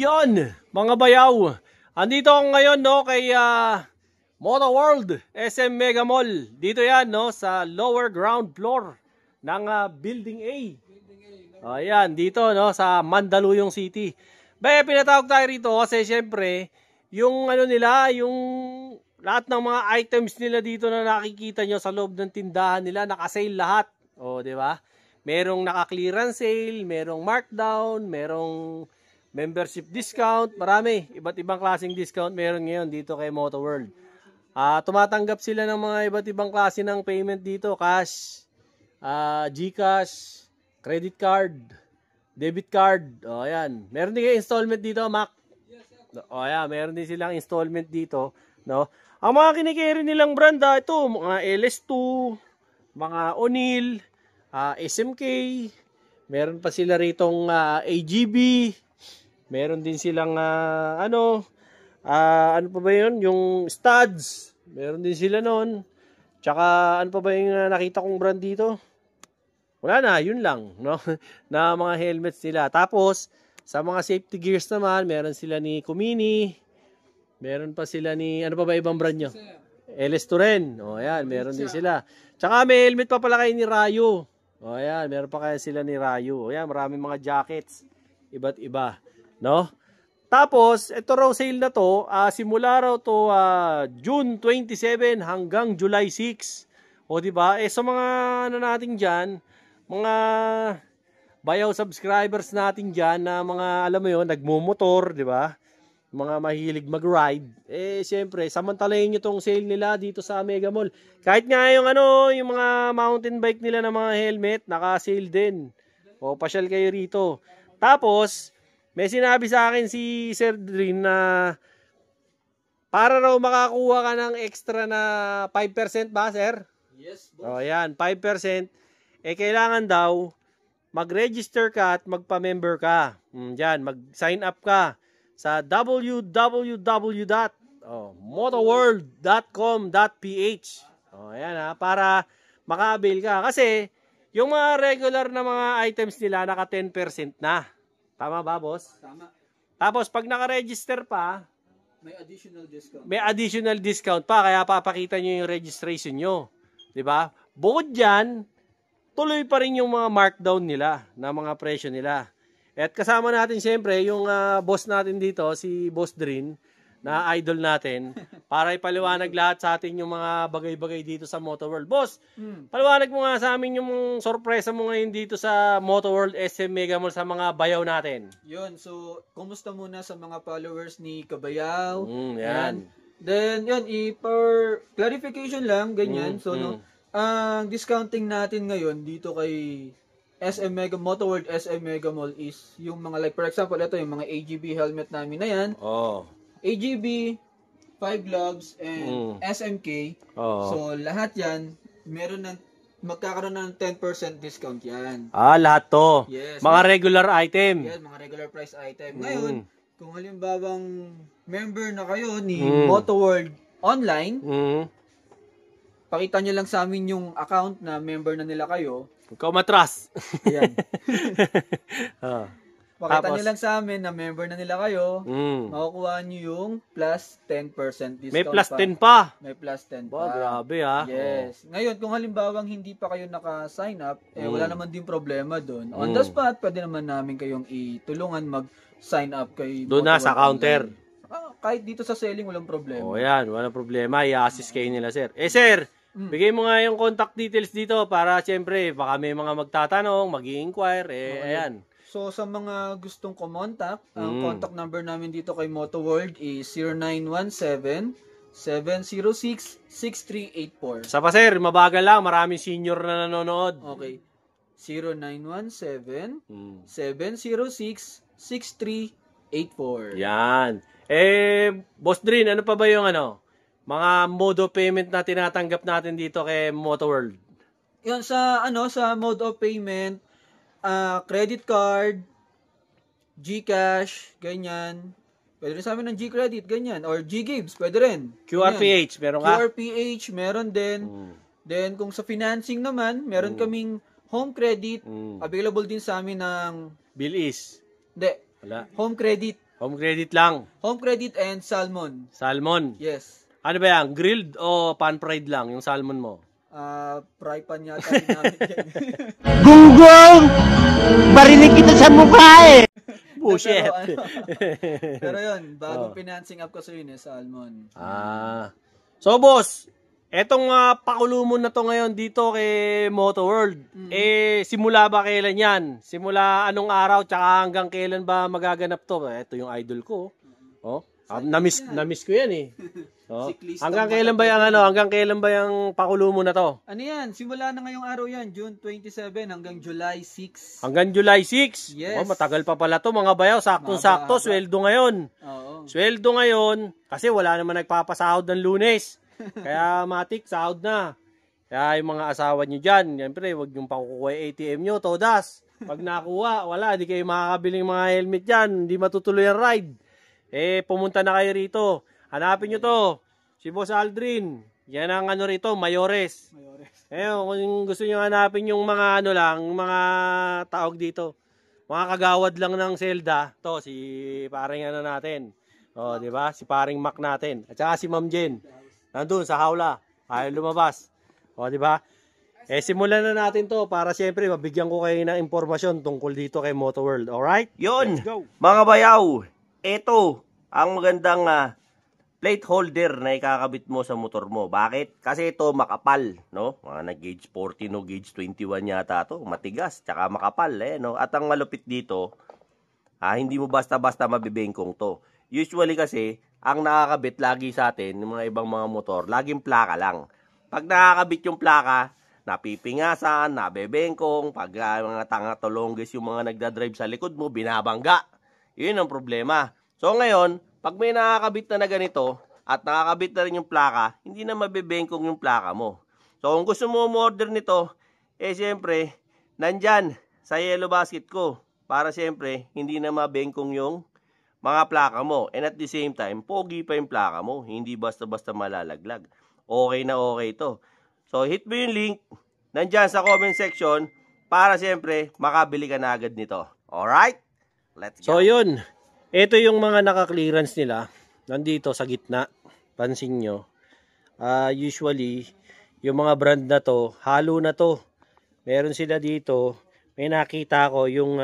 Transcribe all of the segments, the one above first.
Yon, mga bayaw. Andito ako ngayon kay Moto World SM Mega Mall. Dito yan sa lower ground floor ng Building A. Ayan, dito sa Mandaluyong City. Pinatawag tayo rito kasi syempre, yung nila, yung lahat ng mga items nila dito na nakikita nyo sa loob ng tindahan nila, naka-sale lahat. Di ba? Merong naka-clearance sale, merong markdown, merong membership discount, marami. Iba't ibang klaseng discount meron ngayon dito kay Moto World. Tumatanggap sila ng mga iba't ibang klase ng payment dito. Cash, GCash, credit card, debit card. Ayan. Meron din kayo installment dito, Mac. Ayan, meron din silang installment dito. Ang mga kinikerry nilang brand, ito, mga LS2, mga O'Neill, SMK, meron pa sila ritong AGB, meron din silang ano pa ba yun? Yung studs. Meron din sila nun. Tsaka ano pa ba yung nakita kong brand dito? Wala na, yun lang. Na mga helmets nila. Tapos, sa mga safety gears naman, meron sila ni Kumini. Meron pa sila ni, ano pa ba ibang brand nyo? LS2 rin. Ayan, meron din sila. Tsaka may helmet pa pala kayo ni Rayo. Ayan, meron pa kaya sila ni Rayo. Ayan, maraming mga jackets. Iba't iba. Tapos, ito raw sale na to, simula raw to June 27 hanggang July 6. Diba? Sa mga natin dyan, mga bayaw subscribers natin dyan na mga, alam mo yun, nagmumotor, diba? Mga mahilig mag-ride. Siyempre, samantalayin nyo tong sale nila dito sa Mega Mall. Kahit nga yung yung mga mountain bike nila na mga helmet, naka-sale din. Pasyal kayo rito. Tapos, may sinabi sa akin si Sir Drin na para raw makakuha ka ng extra na 5% ba, Sir? Yes, boss. Ayan, 5%. Kailangan daw mag-register ka at magpa-member ka. Diyan, mag-sign up ka sa www.motoworld.com.ph. Ayan para maka-avail ka. Kasi, yung mga regular na mga items nila, naka 10% na. Tama ba, boss? Tama. Tapos, pag naka-register pa, may additional discount. May additional discount pa, kaya papakita nyo yung registration nyo. Diba? Bukod dyan, tuloy pa rin yung mga markdown nila, na mga presyo nila. At kasama natin siyempre, yung boss natin dito, si Boss Drin, na idol natin, para ipaliwanag lahat sa atin yung mga bagay-bagay dito sa Moto World. Boss, paliwanag mo nga sa amin yung sorpresa mo ngayon dito sa Moto World SM Mega Mall sa mga bayaw natin. Yun, so, kumusta muna sa mga followers ni Kabayaw? Yan. Then, yun, for clarification lang, ganyan. Ang discounting natin ngayon dito kay SM Mega Moto World SM Mega Mall is yung mga, like, for example, ito yung mga AGB helmet namin na yan. AGB, 5 gloves, and SMK. So, lahat yan, magkakaroon ng 10% discount yan. Lahat to. Yes. Mga regular item. Yes, mga regular price item. Ngayon, kung halimbawang member na kayo ni Moto World Online, pakita nyo lang sa amin yung account na member na nila kayo. Ikaw matras. Ayan. Pakita nyo lang sa amin na member na nila kayo, makukuha nyo yung plus 10% discount. May plus 10 pa. May plus 10 pa. Grabe Yes. Ngayon, kung halimbawang hindi pa kayo naka-sign up, wala naman din problema doon. On the spot, pwede naman namin kayong itulungan mag-sign up kay doon na sa counter. Kahit dito sa selling, walang problema. Yan. Walang problema. I-assist kayo nila, sir. Sir, bigay mo nga yung contact details dito para siyempre, baka may mga magtatanong, mag-i-inquire. Ayan. So, sa mga gustong kumontak, ang contact number namin dito kay Moto World is 0917-706-6384. Sa pa, sir, mabagal lang. Maraming senior na nanonood. Okay. 0917-706-6384. Yan. Boss Drin, ano pa ba yung mga mode of payment na tinatanggap natin dito kay Moto World? Yan, sa mode of payment, credit card, GCash, ganyan. Pwede rin sa amin ng G-Credit, ganyan. Or G-Gives, pwede rin. QRPH, meron ka? QRPH, meron din. Then, kung sa financing naman, meron kaming home credit. Available din sa amin ng... Bilis. Hindi. Wala. Home credit. Home credit lang. Home credit and salmon. Salmon. Yes. Ano ba yan? Grilled o pan-fried lang yung salmon mo? Fry pan yata rin namin yan. Gunggong! Barinig kita sa mukha eh! Bullshit. Pero yun, bagong financing up ko sa yun salmon. So boss, etong pakulumon na to ngayon dito kay Moto World, simula ba kailan yan? Simula anong araw tsaka hanggang kailan ba magaganap to? Ito yung idol ko. Na-miss ko yan eh. Hanggang kailan ba yung pakulumon na to? Ano yan? Simula na ngayong araw yan, June 27 hanggang July 6. Hanggang July 6? Yes. Matagal pa pala to mga bayaw. Saktong-sakto, sweldo ngayon. Oo. Sweldo ngayon, kasi wala naman nagpapasahod ng Lunes. Kaya matik, sahod na. Kaya yung mga asawa nyo dyan, siyempre, huwag yung pakukuha ATM nyo, todas. Pag nakuha, wala, di kayo makakabiling mga helmet dyan, hindi matutuloy ang ride. Pumunta na kayo rito. Hanapin nyo to, si Boss Aldrin. Yan ang rito, Mayores. Kung gusto nyo hanapin yung mga mga taog dito. Mga kagawad lang ng selda. To, si paring natin. Di ba? Si paring Mac natin. At saka si Ma'am Jen. Nandun sa hawla. Ayaw lumabas. Di ba? Simulan na natin to para siyempre mabigyan ko kayo ng impormasyon tungkol dito kay Moto World. Alright? Yun, mga bayaw, ito ang magandang plate holder na ikakabit mo sa motor mo. Bakit? Kasi ito makapal, no? Mga nag-gauge 40, no? Gauge 21 yata to. Matigas, tsaka makapal, no? At ang malupit dito, hindi mo basta-basta mabibengkong to. Usually kasi, ang nakakabit lagi sa atin, ng mga ibang mga motor, laging plaka lang. Pag nakakabit yung plaka, napipingasan, nabebengkong, pag mga tanga-tolongges yung mga nagdadrive sa likod mo, binabangga. Yun ang problema. So ngayon, pag may nakakabit na ganito, at nakakabit na rin yung plaka, hindi na mabibengkong yung plaka mo. So kung gusto mo order nito, siyempre, nandyan sa yellow basket ko. Para siyempre, hindi na mabengkong yung mga plaka mo. And at the same time, pogi pa yung plaka mo. Hindi basta-basta malalaglag. Okay na okay ito. So hit mo yung link, nandyan sa comment section, para siyempre, makabili ka na agad nito. Alright? Let's go. So yun. Ito yung mga naka-clearance nila. Nandito sa gitna. Pansin nyo. Usually, yung mga brand na to, halo na to. Meron sila dito. May nakita ko yung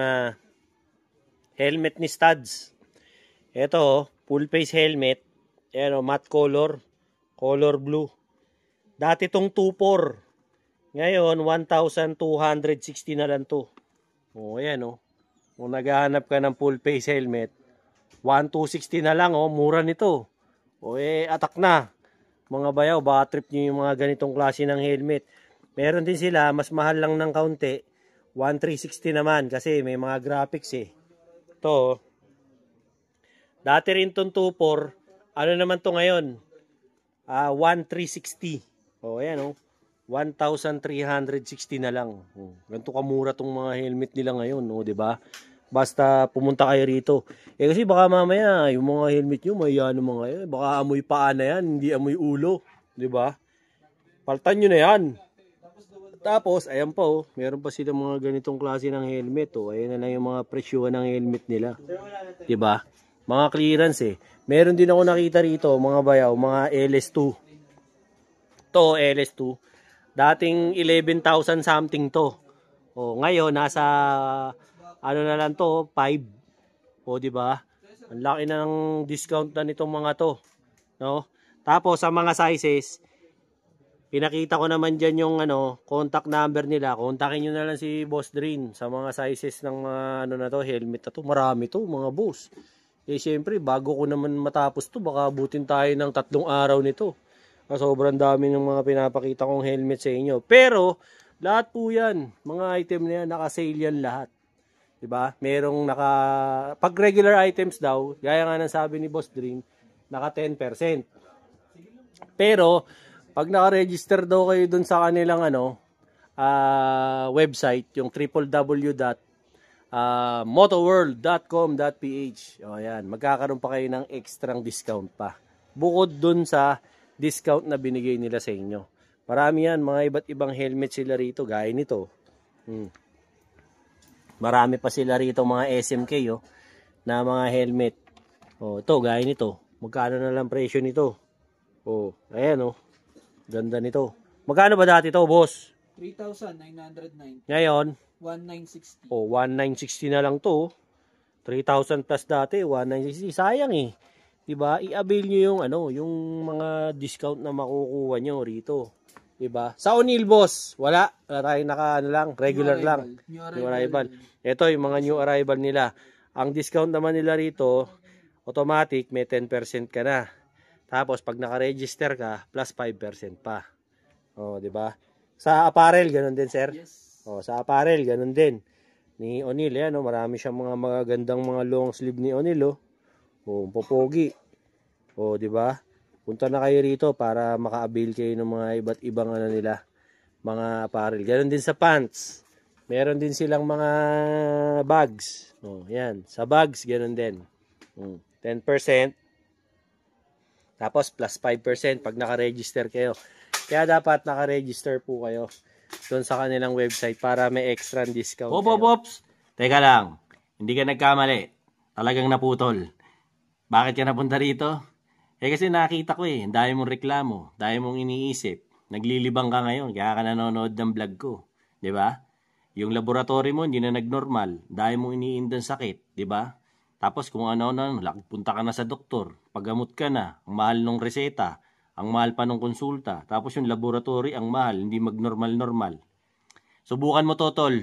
helmet ni Studs. Ito, full face helmet. Ayan, matte color. Color blue. Dati tong 2.4. Ngayon, 1,260 na lang to. Ayan Kung naghahanap ka ng full face helmet, 1,260 na lang, mura nito. Atak na. Mga bayaw, baka trip nyo yung mga ganitong klase ng helmet. Meron din sila, mas mahal lang ng kaunti, 1,360 naman, kasi may mga graphics Ito, dati rin itong 2.4, ano naman to ngayon? 1,360. Ayan 1,360 na lang. Ganito kamura tong mga helmet nila ngayon, di ba? Basta pumunta kayo rito. Kasi baka mamaya, yung mga helmet nyo, may mga yan. Baka amoy paa na yan, hindi amoy ulo. Diba? Paltan nyo na yan. Tapos, ayan pa meron pa sila mga ganitong klase ng helmet. Ayan na lang yung mga presyuhan ng helmet nila. Diba? Mga clearance Meron din ako nakita rito, mga bayaw, mga LS2. To LS2. Dating 11,000 something to. Ngayon, nasa na lang to, 5. Di ba? Ang laki na ng discount na nitong mga to. No? Tapos, sa mga sizes, pinakita ko naman dyan yung contact number nila. Kontakin nyo na lang si Boss Drin sa mga sizes ng mga na to, helmet na to. Marami to, mga boss. Siyempre, bago ko naman matapos to, baka abutin tayo ng 3 araw nito. Sobrang dami ng mga pinapakita kong helmet sa inyo. Pero, lahat po yan, mga item na yan, naka-sale yan lahat. Diba? Merong pag regular items daw, gaya nga ng sabi ni Boss Dream, naka 10%. Pero, pag naka-register daw kayo dun sa kanilang website, yung www.motoworld.com.ph. Ayan, magkakaroon pa kayo ng extrang discount pa. Bukod dun sa discount na binigay nila sa inyo. Marami yan, mga iba't ibang helmet sila rito, gaya nito. Marami pa sila rito mga SMK na mga helmet. Oh, ito, gaya nito. Magkano na lang presyo nito? Oh, ayan oh. Ganda nito. Magkano ba dati to, boss? 3,990. Ngayon, 1,960. oh, 1,960 na lang to. 3,000 plus dati, 1,960. Sayang eh. 'Di ba? I-avail niyo yung yung mga discount na makukuha niyo rito. 'Di ba? Sa O'Neil, boss, wala tayong lang, regular lang. New arrival. Ito yung mga new arrival nila. Ang discount naman nila rito, automatic may 10% ka na. Tapos pag naka-register ka, plus 5% pa. Oh, 'di ba? Sa apparel ganun din, sir. Yes. Oh, sa apparel ganun din. Ni O'Neil, yan, marami siyang mga magagandang mga long sleeve ni O'Neil, oh. Oh, popogi. Oh, 'di ba? Punta na kayo rito para maka-avail kayo ng mga iba't ibang nila, mga apparel. Ganon din sa pants. Meron din silang mga bags. Oh, yan. Sa bags ganon din. 10%. Tapos plus 5% pag naka-register kayo. Kaya dapat naka-register po kayo doon sa kanilang website para may extra discount. Ops. Teka lang. Hindi ka nagkamali. Talagang naputol. Bakit ka napunta rito? Kasi nakita ko ang dami mong reklamo, dami mong iniisip. Naglilibang ka ngayon, kaya ka nanonood ng vlog ko. 'Di ba? Yung laboratory mo hindi na nagnormal, dami mong iniindang sakit, 'di ba? Tapos kung punta ka na sa doktor, paggamot ka na, ang mahal ng reseta, ang mahal pa ng konsulta. Tapos yung laboratory, ang mahal, hindi magnormal-normal. Subukan mo to, tol.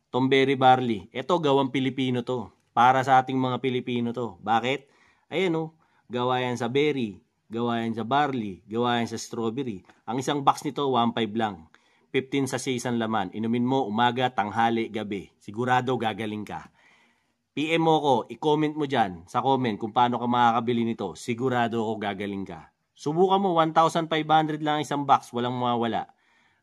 Tomberry barley. Ito, gawang Pilipino to. Para sa ating mga Pilipino to. Bakit? Ayan gawa yan sa berry, gawa yan sa barley, gawa yan sa strawberry. Ang isang box nito, 1.5 lang. 15 sa isang laman. Inumin mo umaga, tanghali, gabi. Sigurado gagaling ka. PM mo ko, i-comment mo dyan sa comment kung paano ka makakabili nito. Sigurado ako gagaling ka. Subukan mo, 1,500 lang isang box, walang mawawala.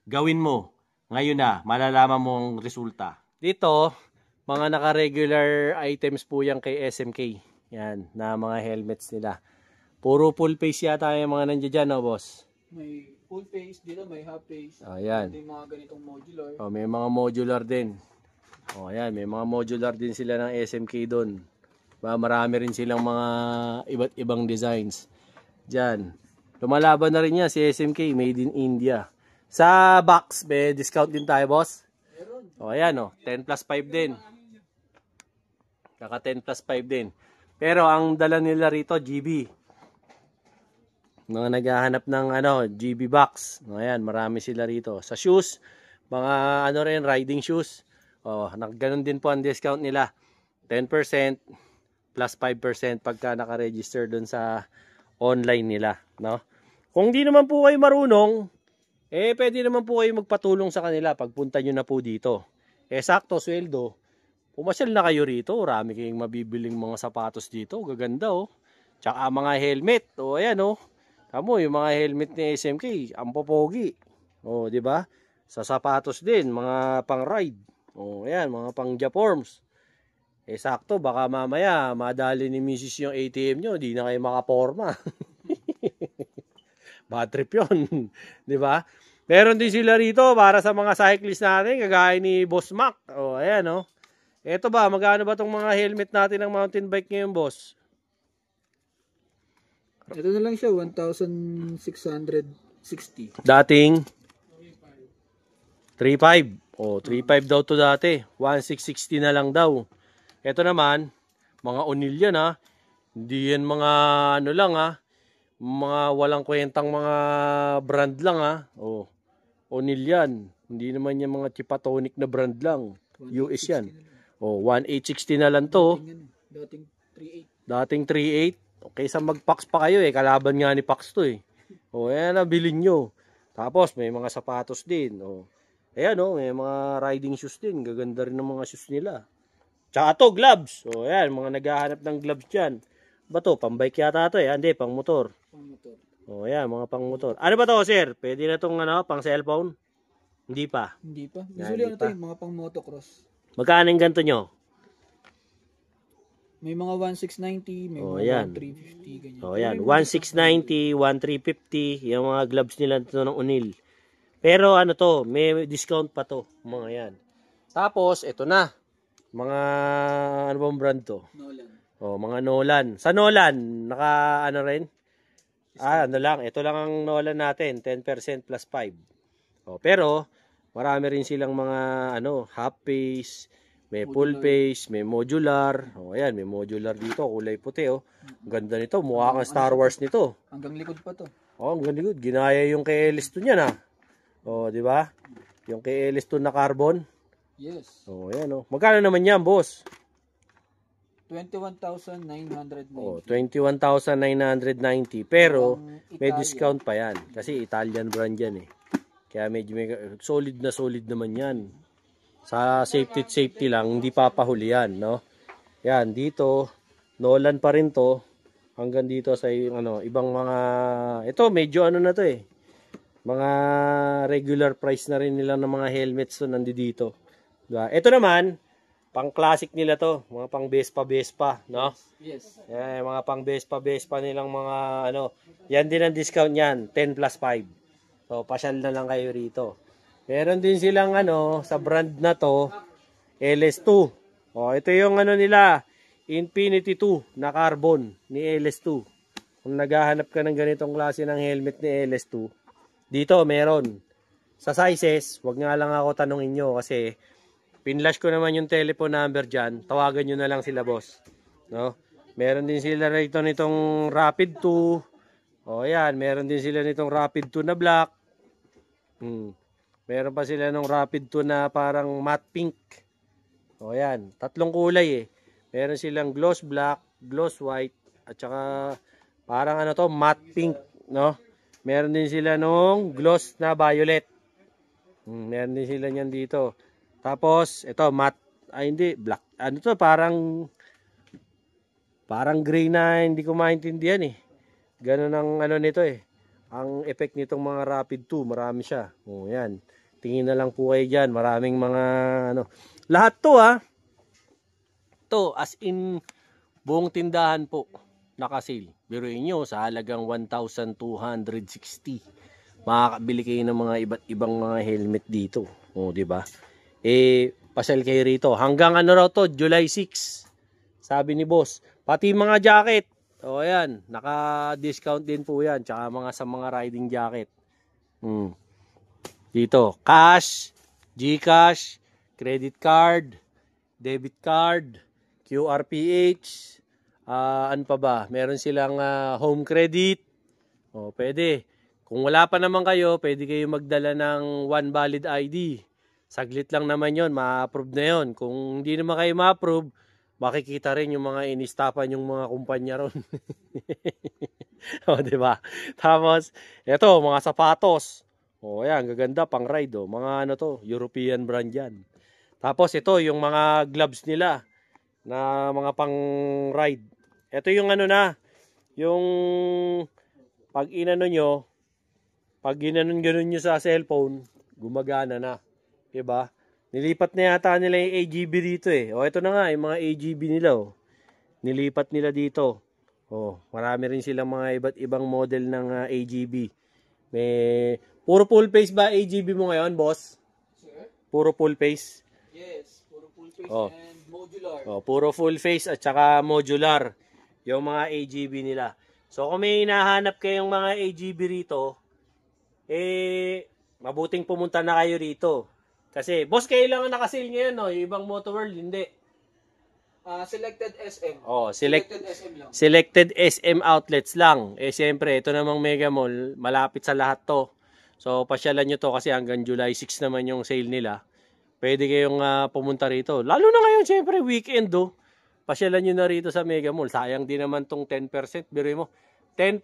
Gawin mo. Ngayon na, malalaman mo ang resulta. Dito, mga naka-regular items po yan kay SMK. Yan, na mga helmets nila. Puro full face yata yung mga nandiyan dyan, no, boss? May full face, dito may half face. Ayan. May mga ganitong modular. Oh, may mga modular din. Oh, ayan, may mga modular din sila ng SMK doon. Marami rin silang mga iba't ibang designs. Diyan. Lumalaban na rin niya si SMK, made in India. Sa box, may discount din tayo, boss. O, ayan, 10 plus 5 din. Kaka 10 plus 5 din. Pero ang dala nila rito, GB. Mga naghahanap ng GB box. O, ayan, marami sila rito. Sa shoes, mga rin, riding shoes. O, ganun din po ang discount nila. 10% plus 5% pagka naka-register dun sa online nila, no? Kung di naman po kayo marunong, pwede naman po kayo magpatulong sa kanila pagpunta nyo na po dito. Sakto, sweldo. Pumasyal na kayo rito, marami kayong mabibiling mga sapatos dito, gaganda Tsaka mga helmet, ayan Tamo, yung mga helmet ni SMK, ang popogi. Di ba? Sa sapatos din, mga pang-ride. Ayan, mga pang-jaforms. Sakto, baka mamaya madali ni Mrs. yung ATM nyo, di na kayo makaporma. Bad trip yun. Di ba? Meron din sila rito para sa mga cyclist natin, kagaya ni Boss Mac. Ayan, Eto ba, magkano ba tong mga helmet natin ng mountain bike ngayon, boss? Ito na lang siya, 1,660. Dating 3,500. 3,500 daw to dati. 1,660 na lang daw. Ito naman, mga O'Neil yan Hindi yan mga mga walang kwentang mga brand lang O'Neil yan. Hindi naman yan mga Chipatonic na brand lang. US yan. 1,860 na lang to. Dating 3,800. Dating 3,800. Kaysa mag-Pax pa kayo kalaban nga ni Pax to Ayan na, bilhin nyo. Tapos may mga sapatos din. Ayan may mga riding shoes din. Gaganda rin ng mga shoes nila. Tsaka to, gloves. Ayan, mga naghahanap ng gloves dyan. Ba to? Pang-bike yata to Hindi, pang-motor. Pang-motor. Ayan, mga pang-motor. Ano ba to, sir? Pwede na tong pang-cellphone? Hindi pa. Hindi pa. Usually ito yung mga pang-motocross. Magkano yung ganito nyo? May mga 1,690, may mga 1,350, ganyan. Ayan, 1,690, 1,350, yung mga gloves nila ito ng O'Neil. Pero to, may discount pa to, mga yan. Tapos, ito na. Mga, ano bang brand to? Mga Nolan. Sa Nolan, naka ano rin? Ano lang, ito lang ang Nolan natin, 10% plus 5. Pero marami rin silang mga half face, may full face, may modular. Ayan, may modular dito, kulay puti Ganda nito, mukha kang Star Wars nito. Hanggang likod pa to. Hanggang likod. Ginaya yung kay Elliston yan di ba? Yung kay Elliston na carbon. Yes. Ayan Magkano naman yan, boss? 21,990. 21,990. Pero may discount pa yan. Kasi Italian brand yan Kaya medyo solid naman yan. Sa safety lang, hindi papahuli yan, no? Yan, dito, Nolan pa rin to. Hanggang dito sa ibang mga, ito medyo na to mga regular price na rin nila ng mga helmets nandito. Diba? Ito naman, pang classic nila to, mga pang Vespa, no? Yes. Mga pang Vespa nilang mga yan din ang discount niyan, 10 plus 5. So pasyal na lang kayo rito. Meron din silang sa brand na to, LS2. Ito yung nila, Infinity 2 na carbon ni LS2. Kung naghahanap ka ng ganitong klase ng helmet ni LS2, dito meron. Sa sizes, wag nga lang ako tanungin nyo kasi pinlash ko naman yung telephone number dyan. Tawagan nyo na lang sila, boss. No? Meron din sila rito nitong Rapid 2. Yan. Meron din sila nitong Rapid 2 na black. Meron pa sila nung Rapid 2 na parang matte pink. Yan. 3 kulay Meron silang gloss black, gloss white, at saka parang matte pink. No? Meron din sila nung gloss na violet. Meron din sila niyan dito. Tapos, ito, matte, hindi, black. Parang gray na hindi ko maintindihan Ganun ang nito Ang effect nitong mga Rapid 2, marami siya. Yan. Tingin na lang po kayo dyan. Maraming mga, Lahat to, To, as in, buong tindahan po, naka-sale. Biruin nyo, sa halagang 1,260. Makakabili kayo ng mga iba't ibang mga helmet dito. Di ba? Pasal kayo rito. Hanggang raw to, July 6. Sabi ni boss. Pati mga jacket. Ayan. Naka-discount din po yan. Tsaka sa mga riding jacket. Dito. Cash, GCash, credit card, debit card, QRPH. Ano pa ba? Meron silang home credit. Pwede. Kung wala pa naman kayo, pwede kayo magdala ng one valid ID. Saglit lang naman yon, ma-approve na yon. Kung hindi naman kayo ma-approve, makikita rin yung mga inistapan yung mga kumpanya ron. Diba? Tapos, eto, mga sapatos. Ayan, gaganda, pang ride. Mga European brand yan. Tapos, ito, yung mga gloves nila na mga pang ride. Ito yung yung pag ginanon nyo sa cellphone, gumagana na. Diba? Nilipat na yata nila yung AGB dito ito na nga, yung mga AGB nila Nilipat nila dito. Marami rin silang mga iba't ibang model ng AGB. Puro full face ba AGB mo ngayon, boss? Sir? Puro full face? Yes, puro full face and modular. Puro full face at saka modular. Yung mga AGB nila. So kung may hinahanap kayong mga AGB rito, mabuting pumunta na kayo rito. Kasi, boss, kailangan naka-sale ngayon, yung ibang Moto World, hindi. Selected SM. Selected SM lang. Selected SM outlets lang. Siyempre, ito namang Mega Mall, malapit sa lahat to. So, pasyalan nyo to kasi hanggang July 6 naman yung sale nila. Pwede kayong pumunta rito. Lalo na ngayon, siyempre, weekend, pasyalan nyo na rito sa Mega Mall. Sayang din naman tong 10%. Biruin mo, 10%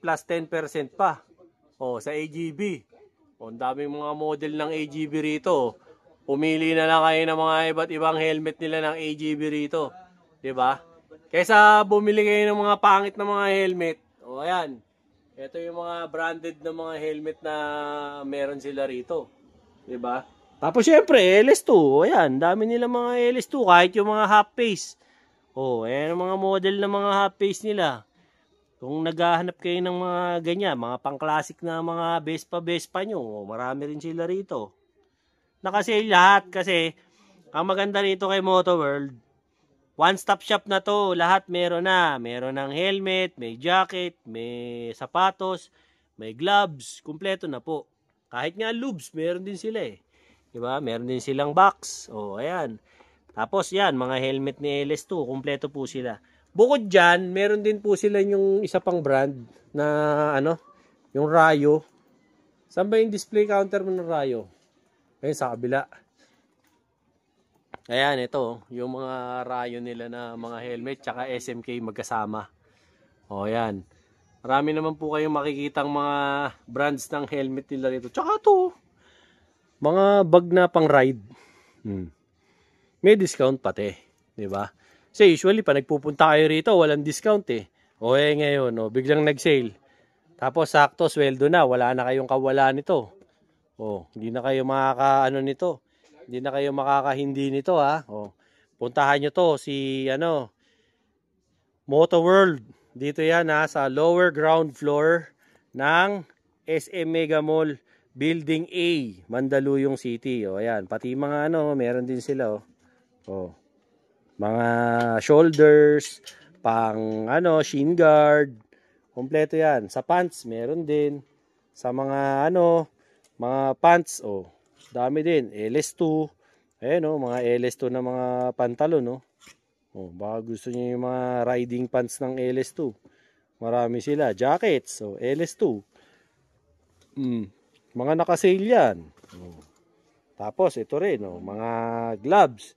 plus 10% pa. Sa AGB. Ang daming mga model ng AGB rito. Pumili na lang kayo ng mga iba't ibang helmet nila ng AGB rito. Diba? Kaysa bumili kayo ng mga pangit na mga helmet. Ayan. Ito yung mga branded na mga helmet na meron sila rito. Diba? Tapos syempre, LS2. Ayan. Dami nila mga LS2. Kahit yung mga half face. Ayan ang mga model na mga half face nila. Kung naghahanap kayo ng mga ganyan, mga pang-classic na mga Vespa nyo, marami rin sila rito. Nakasale lahat kasi ang maganda rito kay Moto World, One-stop shop na to. Lahat meron na. Meron ng helmet, may jacket, may sapatos, may gloves. Kumpleto na po. Kahit nga lubes, meron din sila eh. Diba? Meron din silang box. O, ayan. Tapos yan, mga helmet ni LS2. Kumpleto po sila. Bukod dyan, meron din po sila yung isa pang brand na ano, yung Rayo. Saan ba yung display counter mo ng Rayo? Ayun, sa kabila. Ayan, ito, yung mga Rayo nila na mga helmet, tsaka SMK magkasama. O, ayan. Marami naman po kayong makikitang mga brands ng helmet nila rito. Tsaka to, mga bag na pang ride. May discount pati, di ba? Kasi usually, pa nagpupunta kayo rito, walang discount eh. O, ngayon, biglang nag-sale. Tapos, sakto, sweldo na, wala na kayong kawalan nito. O, hindi na kayo makaka-ano nito. Hindi na kayo makakahindi nito ha. O, puntahan nyo to si Moto World. Dito yan ha, sa lower ground floor ng SM Mega Mall Building A, Mandaluyong City. O ayan, pati mga meron din sila o. Mga shoulders, pang shin guard. Kompleto yan. Sa pants meron din. Sa mga mga pants dami din. LS2. Ayan mga LS2 na mga pantalon baka gusto niyo yung mga riding pants ng LS2. Marami sila. Jackets. LS2. Mga naka-sale yan. Tapos ito rin mga gloves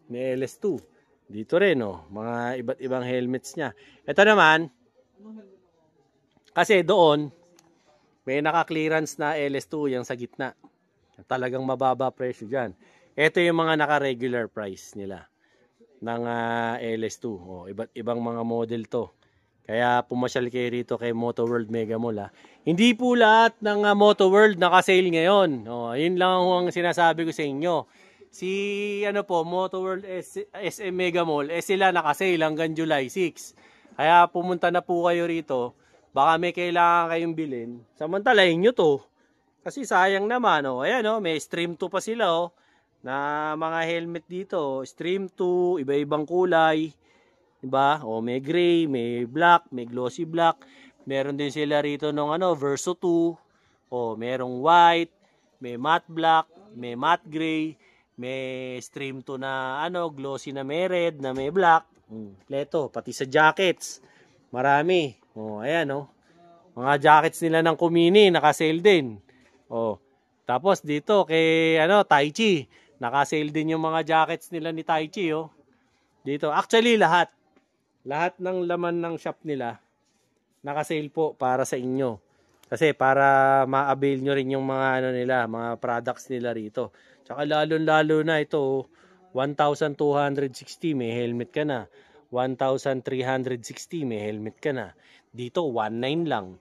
ni LS2. Dito rin mga iba't ibang helmets niya. Ito naman kasi doon may naka-clearance na LS2 yung sa gitna. Talagang mababa presyo dyan. Ito yung mga naka-regular price nila ng LS2. Iba't ibang mga model to. Kaya pumasyal kayo rito kay Moto World Mega Mall. Hindi po lahat ng Moto World naka-sale ngayon. Yun lang ang sinasabi ko sa inyo. Si Moto World SM Mega Mall, sila naka-sale hanggang July 6. Kaya pumunta na po kayo rito. Baka may kailangan kayong bilhin. Samantalahin nyo to. Kasi sayang naman ayan may Stream 2 pa sila na mga helmet dito. Stream 2, iba-ibang kulay. Diba? May gray, may black, may glossy black. Meron din sila rito ng Verso 2. Merong white, may matte black, may matte gray, may Stream 2 na glossy na may red, na may black. Kompleto, pati sa jackets. Marami. Ayan mga jackets nila ng Kumini, naka-sale din. Tapos dito kay Taichi, naka-sale din yung mga jackets nila ni Taichi Dito, actually lahat ng laman ng shop nila naka-sale po para sa inyo. Kasi para ma-avail nyo rin yung mga nila, mga products nila rito. Tsaka lalo-lalo na ito 1,260 may helmet ka na. 1,360 may helmet ka na. Dito 1,900 lang.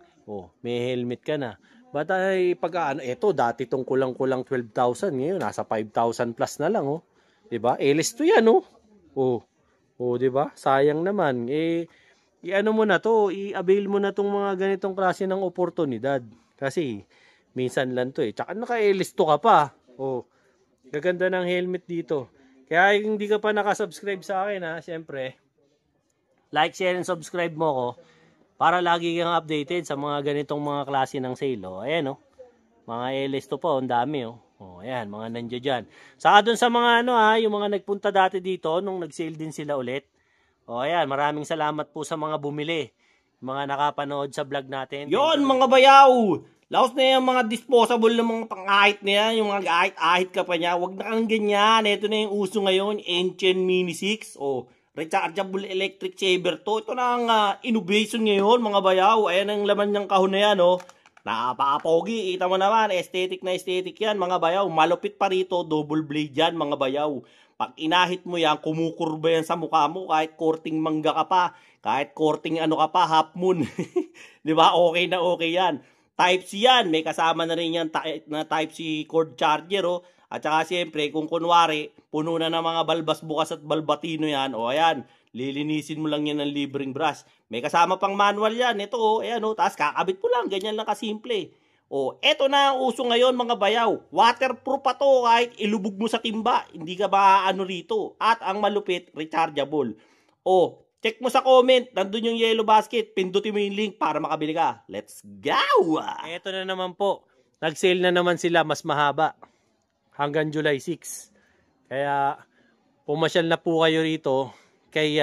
May helmet ka na. Ba't ay ito dati tong kulang-kulang 12,000 ngayon nasa 5,000 plus na lang 'Di ba? LS2 yan di ba? Sayang naman i-ano mo na to, i-avail mo na tong mga ganitong klase ng oportunidad. Kasi minsan lang to Tsaka naka-LS2 ka pa. Gaganda ng helmet dito. Kaya hindi ka pa naka-subscribe sa akin syempre, like, share, and subscribe mo ko para lagi kang updated sa mga ganitong mga klase ng sale. Ayan mga LS2 po, ang dami ayan, mga nandiyo dyan. Saka dun sa mga yung mga nagpunta dati dito nung nag-sale din sila ulit. Ayan, maraming salamat po sa mga bumili, mga nakapanood sa vlog natin. Yon mga bayaw! Laos na yung mga disposable na mga pang-ahit na yan, yung mga ahit-ahit ka pa niya. Huwag na kang ganyan. Ito na yung uso ngayon, Enchen Mini 6. Rechargeable electric saver to. Ito na ang innovation ngayon, mga bayaw. Ayan ang laman ng kahon na yan, Napaka-pogi. Kita mo naman, aesthetic na aesthetic yan, mga bayaw. Malupit pa rito, double blade yan, mga bayaw. Pag inahit mo yan, kumukurba yan sa mukha mo, kahit korting mangga ka pa, kahit korting ka pa, half moon. Diba? Okay na okay yan. Type-C yan. May kasama na rin yan na Type-C cord charger. At saka siyempre, kung kunwari, puno na ng mga balbas bukas at balbatino yan, ayan, lilinisin mo lang yan ng libreng brush. May kasama pang manual yan. Ito, ayan, tapos kakabit mo lang. Ganyan lang kasimple. O, eto na ang uso ngayon mga bayaw. Waterproof pa to kahit ilubog mo sa timba. Hindi ka maaano rito. At ang malupit, rechargeable. O, check mo sa comment. Nandun yung yellow basket. Pindutin mo yung link para makabili ka. Let's go! Eto na naman po. Nag-sale na naman sila, mas mahaba. Hanggang July 6. Kaya, pumasyal na po kayo rito kay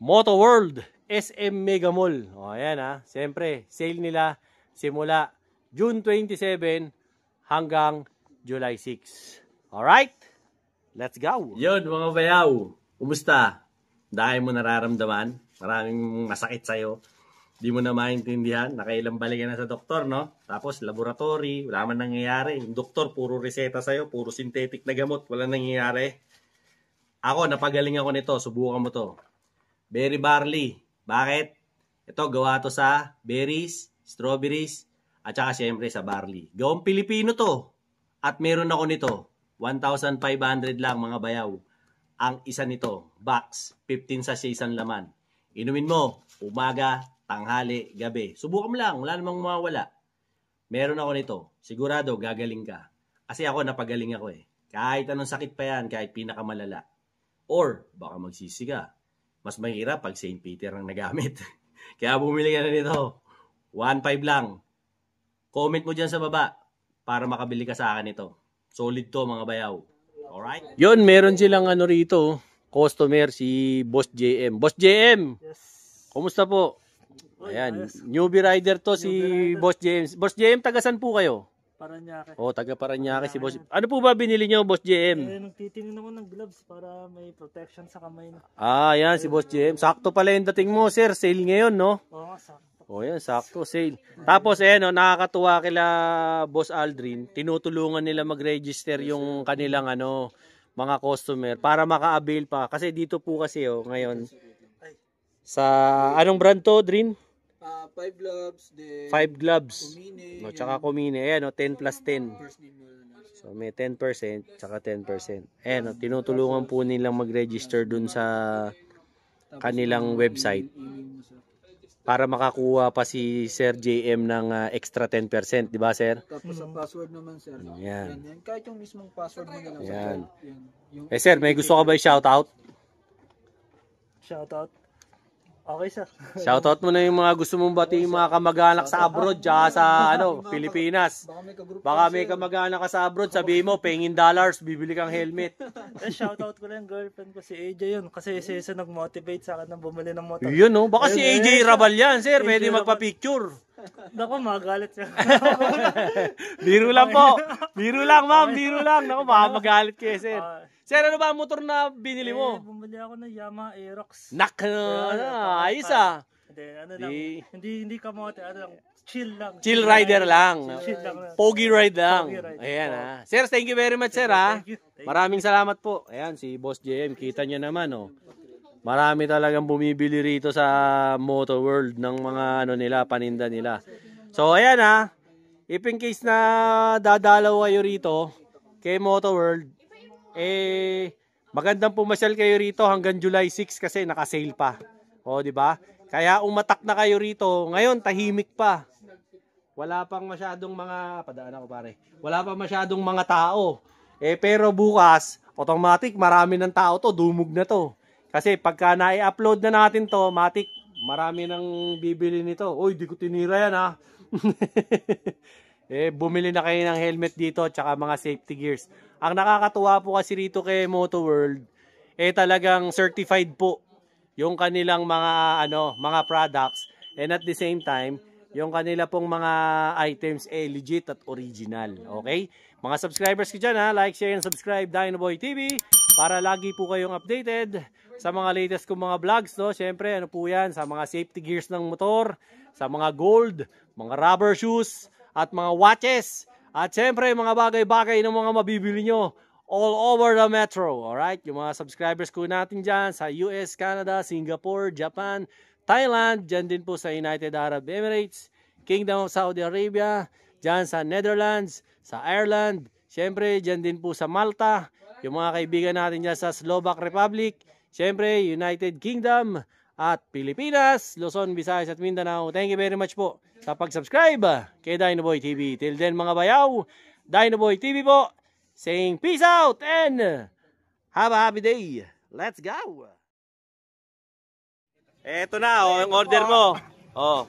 Moto World SM Mega Mall. O, ayan ha. Siyempre, sale nila simula June 27 hanggang July 6. Alright? Let's go! Yun mga bayaw. Kumusta? Dahil mo nararamdaman. Maraming masakit sa'yo. Di mo na maintindihan. Nakailang balik na sa doktor, no? Tapos laboratory. Wala man nangyayari. Yung doktor, puro reseta sa'yo. Puro synthetic na gamot. Wala nangyayari. Ako, napagaling ako nito. Subukan mo to. Berry barley. Bakit? Ito, gawa to sa berries, strawberries, at saka siyempre sa barley. Gawang Pilipino to. At meron ako nito. 1,500 lang mga bayaw. Ang isa nito, box, 15 sachets ang laman. Inumin mo, umaga, tanghali, gabi. Subukan mo lang, wala namang mawawala. Meron ako nito. Sigurado, gagaling ka. Kasi ako, napagaling ako eh. Kahit anong sakit pa yan, kahit pinakamalala. Or, baka magsisi ka. Mas mahirap pag St. Peter ang nagamit. Kaya bumili ka na nito. 1,500 lang. Comment mo dyan sa baba para makabili ka sa akin ito. Solid to mga bayaw. Alright? Yun, meron silang ano rito, customer si Boss JM. Boss JM! Yes. Kumusta po? Ayan, newbie rider to si Boss JM. Boss JM, tagasan po kayo? Paranaque. Oh, taga Paranaque si Boss. Ano po ba binili nyo, Boss JM? Nagtitingin ako ng gloves para may protection sa kamay na. Ah, yan si Boss JM. Sakto pala yung dating mo, sir. Sale ngayon, no? Oo nga, sakto. Oh, yan, sakto, sale. Tapos, no, nakakatuwa kila Boss Aldrin. Tinutulungan nila mag-register yung kanilang, mga customer para maka-avail pa. Kasi dito po kasi, ngayon, sa, anong brand to, Drin? 5 gloves, then 5 gloves. Kumine, No, tsaka Kumine. Ayan, 10 plus 10. first name mo na. So, may 10%, tsaka 10%. Ayan, tinutulungan po nilang mag-register dun sa kanilang website para makakuha pa si Sir JM ng extra 10%. Di ba, sir? Tapos sa password naman, sir. Ayan. Yan. Kahit yung mismong password mo na lang. Yan. Yung Sir, may gusto ka ba i-shoutout? Shoutout. Okay, sir. Shoutout mo na yung mga gusto mong batiin mga kamag-anak sa abroad, tsaka sa, Pilipinas. Baka may ka-group Baka may kamag-anak ka sa abroad, sabihin mo, pengin dollars, bibili kang helmet. Shoutout ko lang yung girlfriend ko, si AJ yun. Kasi isa nag-motivate sa akin na bumili ng motor. Yun, no? Baka si AJ Rabal yan, sir. Pwede magpa-picture. Naku, magalit siya. Biro lang po. Biro lang, ma'am. Biro lang. Naku, baka magalit kayo, sir. Sir, ano ba ang motor na binili mo? Bumili ako ng Yamaha Aerox. Ayos ah. Hindi kamote, chill lang. Chill rider lang. Chill lang. Pogi ride lang. Pogi ride. Ayan ah. Sir, thank you very much, sir ah. Thank you. Maraming salamat po. Ayan, si Boss JM. Kita nyo naman, oh. Marami talagang bumibili rito sa Moto World ng mga nila, paninda nila. So, ayan ah. If in case na dadalaw kayo rito kay Moto World, magandang pumasyal kayo rito hanggang July 6 kasi naka-sale pa. O, di ba? Kaya umatak na kayo rito. Ngayon, tahimik pa. Wala pang masyadong padaan ako pare. Wala pang masyadong mga tao. Pero bukas, automatic, marami ng tao to. Dumog na to. Kasi pagka na-upload na natin to, matik, marami nang bibili nito. Uy, di ko tinira yan ha. Bumili na kayo ng helmet dito tsaka mga safety gears. Ang nakakatuwa po kasi rito kay Moto World, talagang certified po yung kanilang mga products, and at the same time, yung kanila pong mga items legit at original. Okay? Mga subscribers ko dyan like, share, and subscribe Dinoboy TV para lagi po kayong updated sa mga latest kong mga vlogs, no? Siyempre, po yan, sa mga safety gears ng motor, sa mga gold, mga rubber shoes, at mga watches. At syempre, mga bagay-bagay ng mga mabibili nyo all over the metro. Alright? Yung mga subscribers ko natin dyan sa US, Canada, Singapore, Japan, Thailand, dyan din po sa United Arab Emirates, Kingdom of Saudi Arabia, dyan sa Netherlands, sa Ireland, syempre, dyan din po sa Malta, yung mga kaibigan natin dyan sa Slovak Republic, syempre, United Kingdom, at Pilipinas, Luzon, Visayas at Mindanao. Thank you very much po sa pag-subscribe kay Dinoboy TV. Till then mga bayaw, Dinoboy TV po, saying peace out and have a happy day. Let's go! Eto na, yung order mo. Oh.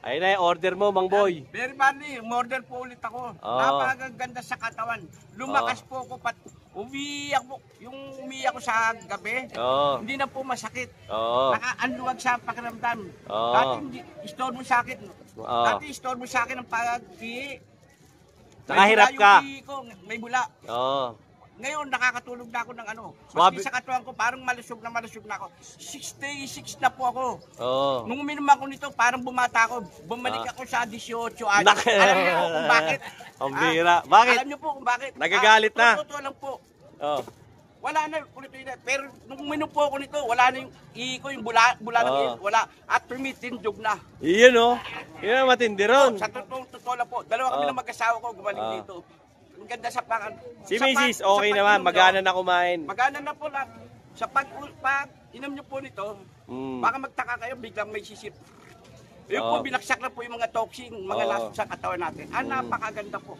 Ayun na yung order mo, Mang Boy. Very badly, order po ulit ako. Oo. Napakaganda sa katawan. Lumakas po ako, umiyak po. Yung umiyak ko sa gabi, Oo. hindi na po masakit. Oo. Nakaanluwag sa pakiramdam. Oo. Dati store mo sa akin. Oo. Dati store mo sa akin ang pag-ihi. Nakahirap ka. May bula. Oo. Ngayon, nakakatulog na ako ng ano. Swabe. Maski sa katawan ko, parang malusog na ako. 66 na po ako. Oo. Nung uminom ako nito, parang bumata ako. Bumalik ako sa 18 anos. Nak- Alam niyo kung bakit? Ang bira. Bakit? Alam niyo po kung bakit? Nagagalit na. Totoo lang po. Oh. Wala na ulit na. Pero nung uminom po ako nito, wala na yung ihi ko, yung bula ng ihi. Wala. At tumitindog na. Iyon oh. Yun ang matindi ron. Sa totoo lang po. Dalawa kami ng mag-asawa ko gumaling dito. Ang ganda sa pangan. Si Mrs. okay naman. Magana na kumain. Magana na po lahat. Sa pag inom niyo po nito, baka magtaka kayo, biglang may sisip. Yung po, binaksak na po yung mga toxin, mga laso sa katawan natin. Napakaganda po.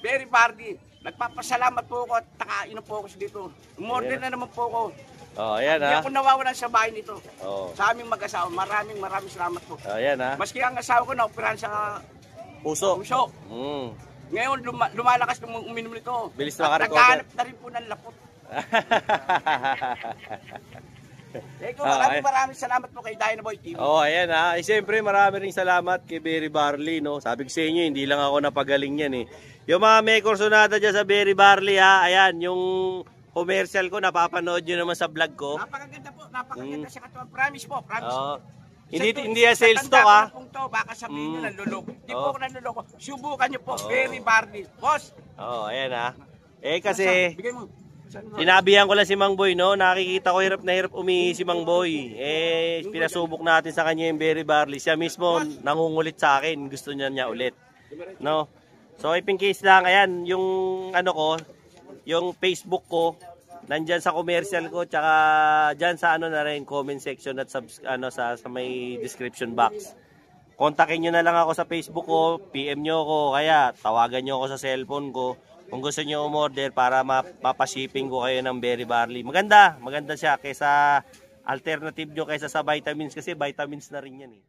Very bardy. Nagpapasalamat po ako at nakainom po ako dito. Umorder na naman po ako. Oh, ayan Hindi ha. ako nawawalan sa bahay nito. Oh. Sa aming mag-asawa. Maraming salamat po. Ayan ha. Maski ang asawa ko na-operahan sa Puso. puso. Ngayon, lumalakas nung uminom nito. Bilis na At ka-recover. naghahanap na rin po ng lapot. Maraming salamat po kay Dinoboy TV. Oh, ayan ha. Siyempre, marami ring salamat kay Berry Barley, no. Sabi ko sa inyo, hindi lang ako napagaling yan eh. Yung mga may kursonada dyan sa Berry Barley ha, ayan, yung commercial ko, napapanood nyo naman sa vlog ko. Napakaganda po, napakaganda sa katawan. Promise po, promise. Hindi yan sales talk ha. Baka sabihin nyo nanluloko. Hindi po ako nanluloko. Subukan nyo po, Berry Barley. Boss! Oh, ayan ha. Kasi, bigay mo. sinabihan ko lang si Mang Boy, no? Nakikita ko hirap na hirap umihi si Mang Boy. Pinasubok natin sa kanya yung Berry Barley. Siya mismo nangungulit sa akin. Gusto niya ulit. No? So, if in case lang, ayan, yung ano ko, yung Facebook ko, nandyan sa commercial ko, tsaka dyan sa ano na rin, comment section at sa may description box. Kontakin nyo na lang ako sa Facebook ko, PM nyo ako, kaya tawagan nyo ako sa cellphone ko. Kung gusto nyo umorder para mapashipping ko kayo ng Berry Barley. Maganda siya kaysa alternative nyo kaysa sa vitamins kasi vitamins na rin yan eh.